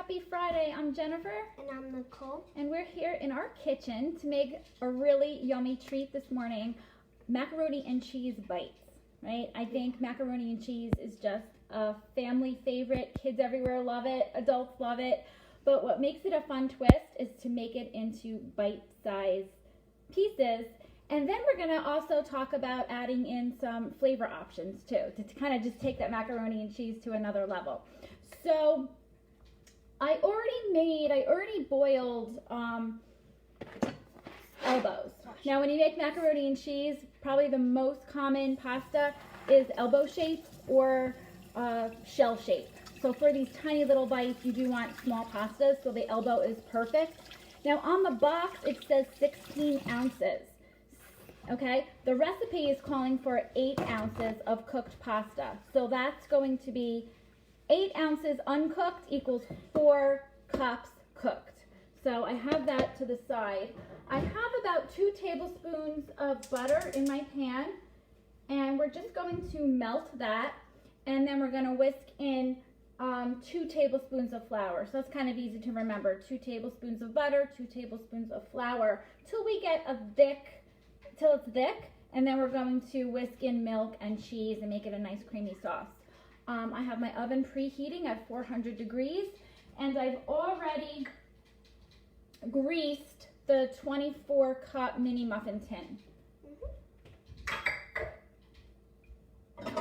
Happy Friday. I'm Jennifer. And I'm Nicole. And we're here in our kitchen to make a really yummy treat this morning, macaroni and cheese bites, right? I think macaroni and cheese is just a family favorite. Kids everywhere love it. Adults love it. But what makes it a fun twist is to make it into bite-sized pieces. And then we're going to also talk about adding in some flavor options too, to kind of just take that macaroni and cheese to another level. So I already boiled elbows. Now when you make macaroni and cheese, probably the most common pasta is elbow shape or shell shape. So for these tiny little bites, you do want small pastas, so the elbow is perfect. Now on the box, it says 16 ounces. Okay, the recipe is calling for 8 ounces of cooked pasta. So that's going to be 8 ounces uncooked equals 4 cups cooked. So I have that to the side. I have about 2 tablespoons of butter in my pan, and we're just going to melt that, and then we're going to whisk in 2 tablespoons of flour. So that's kind of easy to remember. 2 tablespoons of butter, 2 tablespoons of flour, till we get till it's thick, and then we're going to whisk in milk and cheese and make it a nice creamy sauce. I have my oven preheating at 400 degrees, and I've already greased the 24-cup mini muffin tin. Okay.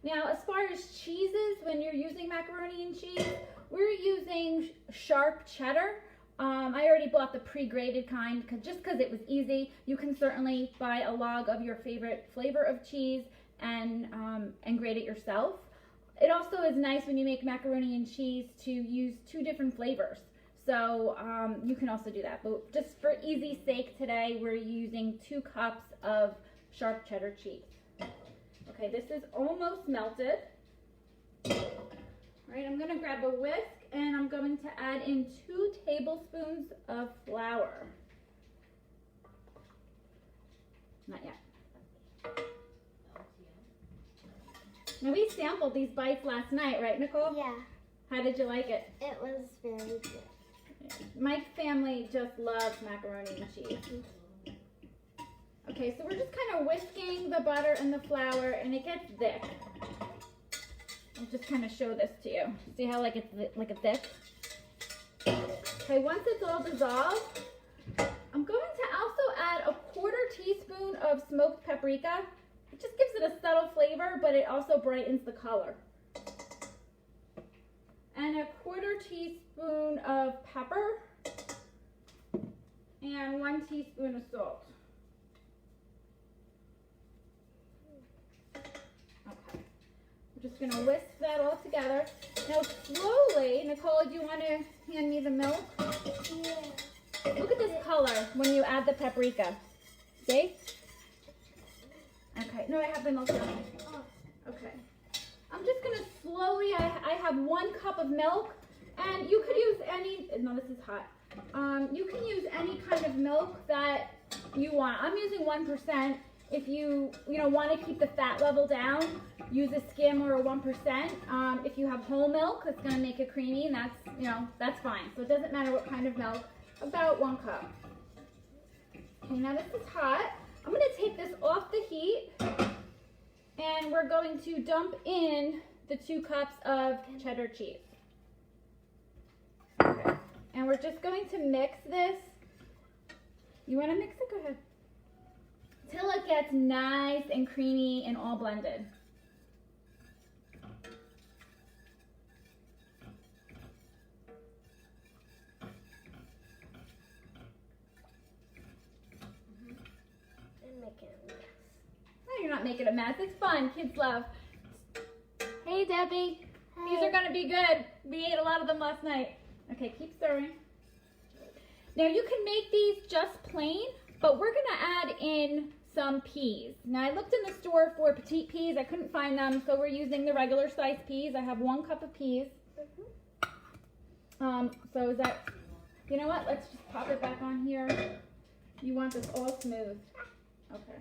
Now, as far as cheeses, when you're using macaroni and cheese, we're using sharp cheddar. I already bought the pre-grated kind just because it was easy. You can certainly buy a log of your favorite flavor of cheese and grate it yourself. It also is nice when you make macaroni and cheese to use 2 different flavors. So you can also do that. But just for easy sake today, we're using 2 cups of sharp cheddar cheese. Okay, this is almost melted. All right, I'm going to grab a whisk and I'm going to add in 2 tablespoons of flour. Not yet. Now we sampled these bites last night, right, Nicole? Yeah. How did you like it? It was very good. My family just loves macaroni and cheese. Okay, so we're just kind of whisking the butter and the flour, and it gets thick. I'll just kind of show this to you. See how like it's like a thick? Okay, once it's all dissolved, I'm going to also add a 1/4 teaspoon of smoked paprika. It just gives it a subtle flavor, but it also brightens the color. And a 1/4 teaspoon of pepper and 1 teaspoon of salt. Okay, we're just gonna whisk that all together. Now slowly, Nicole, do you want to hand me the milk? Yeah. Look at this color when you add the paprika. See? Okay, no, I have the milk down. Oh. Okay. I'm just going to slowly, I have 1 cup of milk, and you could use any, no, this is hot. You can use any kind of milk that you want. I'm using 1%. If you want to keep the fat level down, use a skim or a 1%. If you have whole milk, that's going to make it creamy, and that's fine. So it doesn't matter what kind of milk, about 1 cup. Okay, now this is hot. I'm going to take this off the heat, and we're going to dump in the 2 cups of cheddar cheese. Okay. And we're just going to mix this. You want to mix it? Go ahead. Till it gets nice and creamy and all blended. No, you're not making a mess. It's fun. Kids love. Hey, Debbie. Hi. These are going to be good. We ate a lot of them last night. Okay, keep stirring. Now, you can make these just plain, but we're going to add in some peas. Now, I looked in the store for petite peas. I couldn't find them, so we're using the regular size peas. I have 1 cup of peas. So is that, you know what? Let's just pop it back on here. You want this all smooth. Okay.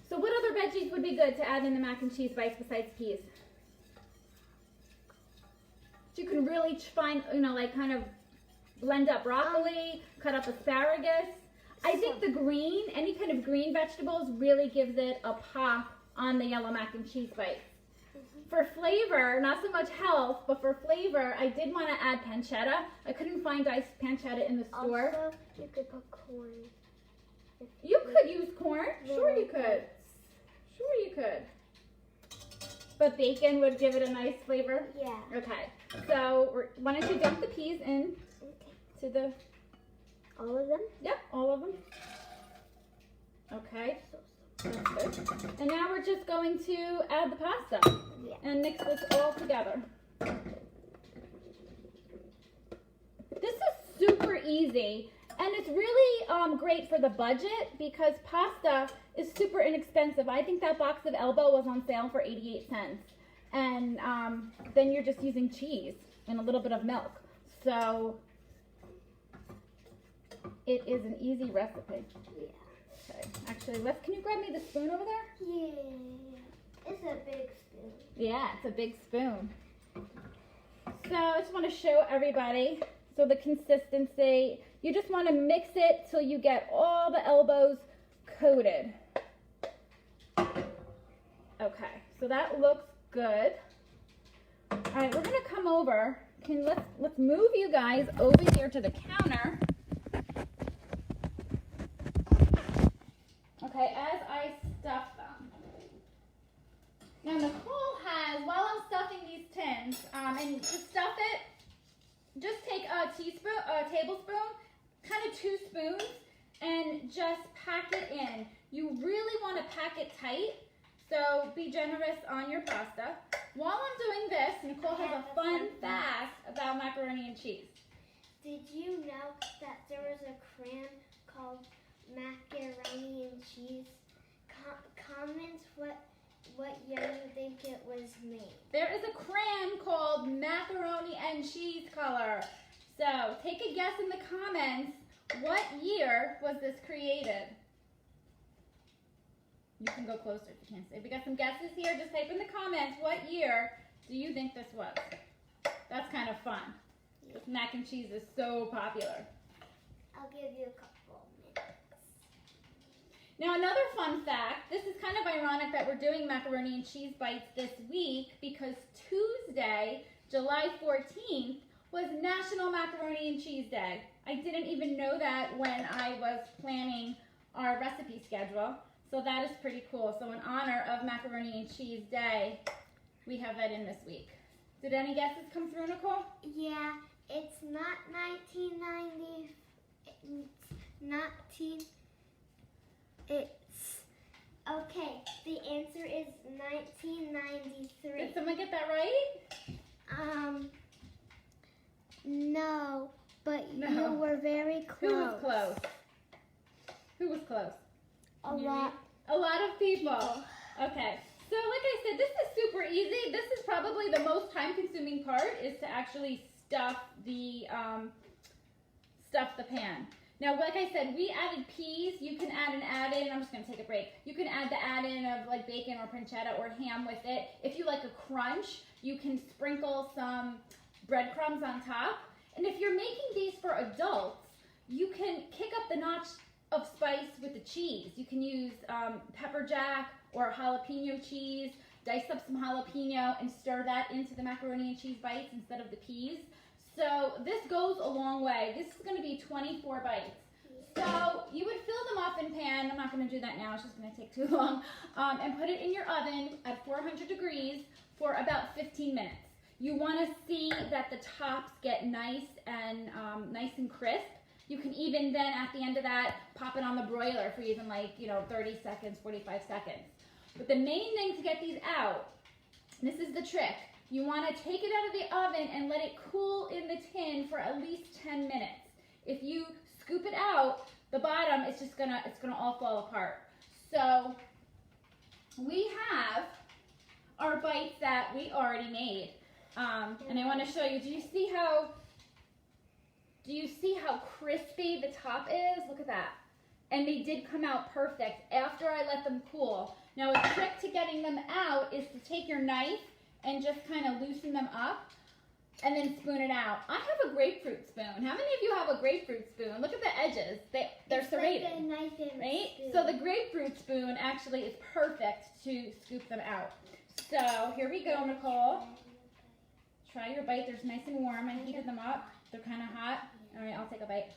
So what other veggies would be good to add in the mac and cheese bites besides peas? So you can really find, like kind of blend up broccoli, cut up asparagus. I think the green, any kind of green vegetables really gives it a pop on the yellow mac and cheese bites. For flavor, not so much health, but for flavor, I did want to add pancetta. I couldn't find diced pancetta in the store. Also, you could put corn. You could use corn. Sure you could. Sure you could. But bacon would give it a nice flavor? Yeah. Okay. So why don't you dump the peas in to the... All of them? Yep, all of them. Okay. That's good. And now we're just going to add the pasta and mix this all together. This is super easy, and it's really great for the budget because pasta is super inexpensive. I think that box of Elbow was on sale for 88 cents. And then you're just using cheese and a little bit of milk. So it is an easy recipe. Yeah. Okay. Actually, can you grab me the spoon over there? Yeah. It's a big spoon. Yeah, it's a big spoon. So I just want to show everybody. So the consistency, you just want to mix it till you get all the elbows coated. Okay, so that looks good. All right, we're gonna come over. Let's move you guys over here to the counter. Okay, as I stuff them. Now Nicole has, while I'm stuffing these tins, and to stuff it, just take a tablespoon, kind of 2 spoons, and just pack it in. You really want to pack it tight, so be generous on your pasta. While I'm doing this, Nicole has a fun fact about macaroni and cheese. Did you know that there was a crayon called macaroni and cheese? Comments what year you think it was made. There is a crayon called macaroni and cheese color. So take a guess in the comments, what year was this created? You can go closer if you can't see. We got some guesses here. Just type in the comments, what year do you think this was? That's kind of fun. This mac and cheese is so popular. I'll give you a couple minutes. Now another fun fact, this is kind of ironic that we're doing macaroni and cheese bites this week because Tuesday, July 14th, was National Macaroni and Cheese Day. I didn't even know that when I was planning our recipe schedule, so that is pretty cool. So in honor of Macaroni and Cheese Day, we have that in this week. Did any guesses come through, Nicole? Yeah, it's not 1990. It's okay. The answer is 1993. Did someone get that right? No, but No. you were very close. Who was close? Who was close? A lot. A lot of people. Okay. So like I said, this is super easy. This is probably the most time-consuming part is to actually stuff the pan. Now, like I said, we added peas. You can add an add-in. I'm just going to take a break. You can add the add-in of like bacon or pancetta or ham with it. If you like a crunch, you can sprinkle some breadcrumbs on top. And if you're making these for adults, you can kick up the notch of spice with the cheese. You can use pepper jack or jalapeno cheese, dice up some jalapeno and stir that into the macaroni and cheese bites instead of the peas. So this goes a long way. This is going to be 24 bites. So you would fill the muffin pan, I'm not going to do that now, it's just going to take too long, and put it in your oven at 400 degrees for about 15 minutes. You want to see that the tops get nice and crisp. You can even then, at the end of that, pop it on the broiler for even 30 seconds, 45 seconds. But the main thing to get these out, this is the trick, you want to take it out of the oven and let it cool in the tin for at least 10 minutes. If you scoop it out, the bottom is just gonna all fall apart. So we have our bites that we already made. And I want to show you, do you see how crispy the top is? Look at that. And they did come out perfect after I let them cool. Now a trick to getting them out is to take your knife and just kind of loosen them up. and then spoon it out. I have a grapefruit spoon. How many of you have a grapefruit spoon? Look at the edges. They're serrated, like a knife and right? spoon. So the grapefruit spoon actually is perfect to scoop them out. So here we go, Nicole. Try your bite. They're nice and warm. I heated them up. They're kind of hot. All right, I'll take a bite.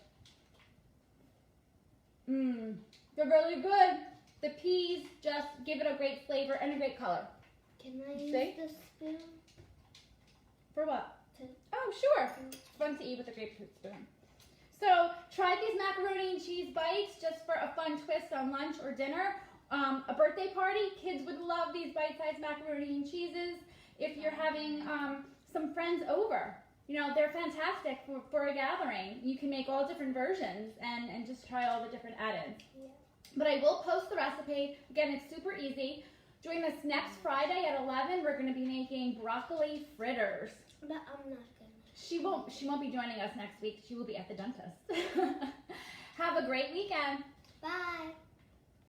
They're really good. The peas just give it a great flavor and a great color. Can I use See? the spoon? For what? To- Oh, sure. It's fun to eat with a grapefruit spoon. So try these macaroni and cheese bites just for a fun twist on lunch or dinner. A birthday party, kids would love these bite-sized macaroni and cheeses. If you're having some friends over, you know, they're fantastic for a gathering. You can make all different versions and just try all the different add-ins. Yeah. But I will post the recipe. Again, it's super easy. Join us next Friday at 11. We're going to be making broccoli fritters. But I'm not gonna. She won't be joining us next week. She will be at the dentist. Have a great weekend. Bye.